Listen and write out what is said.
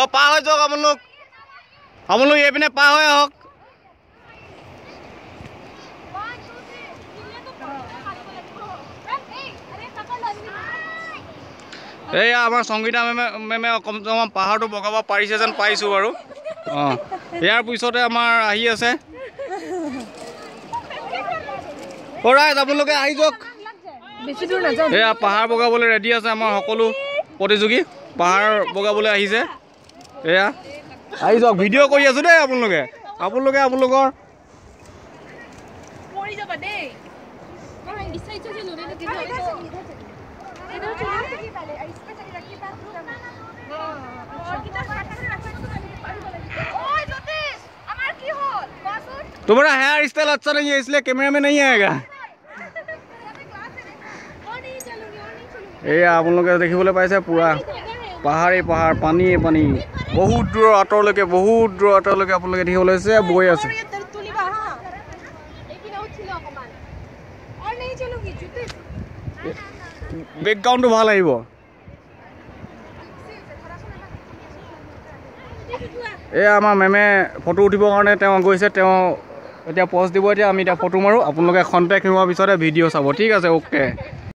অ' পাৰ হৈ যাওক আপোনালোক এইপিনে পাৰ হৈ আহক। এয়া আমাৰ সংগীতা মেমে কমচে কম পাহাৰটো বগাব পাৰিছে যেন পাইছোঁ বাৰু। অঁ ইয়াৰ পিছতে আমাৰ আহি আছে ৰাইজ, আপোনালোকে আহি যাওক। এয়া পাহাৰ বগাবলৈ ৰেডি আছে আমাৰ সকলো প্ৰতিযোগী, পাহাৰ বগাবলৈ আহিছে। এয়া আহি যাওক, ভিডিঅ' কৰি আছোঁ দেই আপোনালোকে আপোনালোকৰ तुम्हारा हेयर स्टाइल अच्छा नहीं है इसलिए कैमरे में नहीं आएगा। ये आप लोग देखिए पाइसे पूरा पहाड़ी पहाड़ पानी पानी बहुत दूर आतरলৈকে आप लोग देखिए बৈ আছে। बैकग्राउंड ভাল আহিব। এই আমাৰ মেমে ফটো উঠিবৰ কাৰণে তেওঁ গৈছে, তেওঁ এতিয়া পষ্ট দিব। এতিয়া আমি এতিয়া ফটো মাৰোঁ, আপোনালোকে কণ্টেক্ট হোৱাৰ পিছতে ভিডিঅ' চাব। ঠিক আছে, অ'কে।